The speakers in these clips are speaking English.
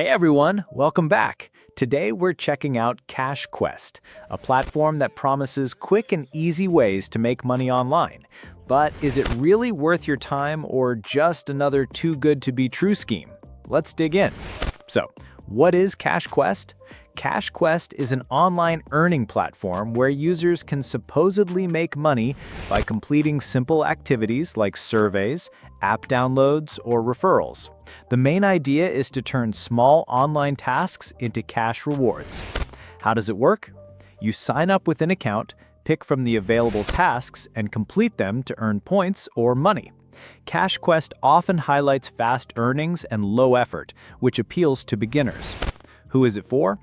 Hey everyone, welcome back. Today we're checking out CashQuest, a platform that promises quick and easy ways to make money online. But is it really worth your time or just another too good to be true scheme? Let's dig in. So, what is CashQuest? CashQuest is an online earning platform where users can supposedly make money by completing simple activities like surveys, app downloads, or referrals. The main idea is to turn small online tasks into cash rewards. How does it work? You sign up with an account, pick from the available tasks, and complete them to earn points or money. CashQuest often highlights fast earnings and low effort, which appeals to beginners. Who is it for?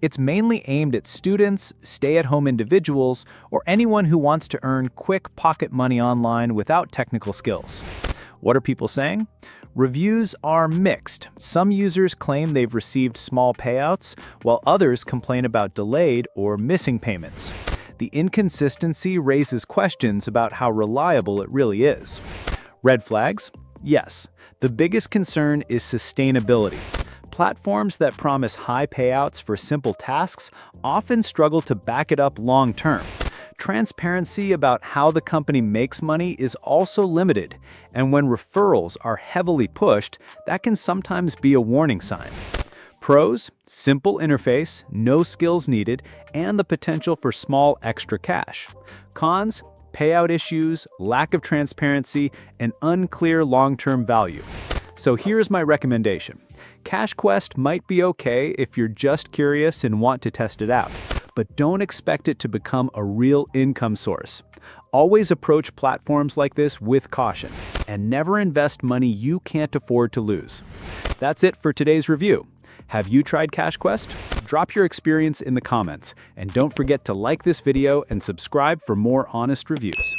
It's mainly aimed at students, stay-at-home individuals, or anyone who wants to earn quick pocket money online without technical skills. What are people saying? Reviews are mixed. Some users claim they've received small payouts, while others complain about delayed or missing payments. The inconsistency raises questions about how reliable it really is. Red flags? Yes. The biggest concern is sustainability. Platforms that promise high payouts for simple tasks often struggle to back it up long-term. Transparency about how the company makes money is also limited, and when referrals are heavily pushed, that can sometimes be a warning sign. Pros: simple interface, no skills needed, and the potential for small extra cash. Cons: payout issues, lack of transparency, and unclear long-term value. So here's my recommendation. CashQuest might be okay if you're just curious and want to test it out, but don't expect it to become a real income source. Always approach platforms like this with caution, and never invest money you can't afford to lose. That's it for today's review. Have you tried CashQuest? Drop your experience in the comments, and don't forget to like this video and subscribe for more honest reviews.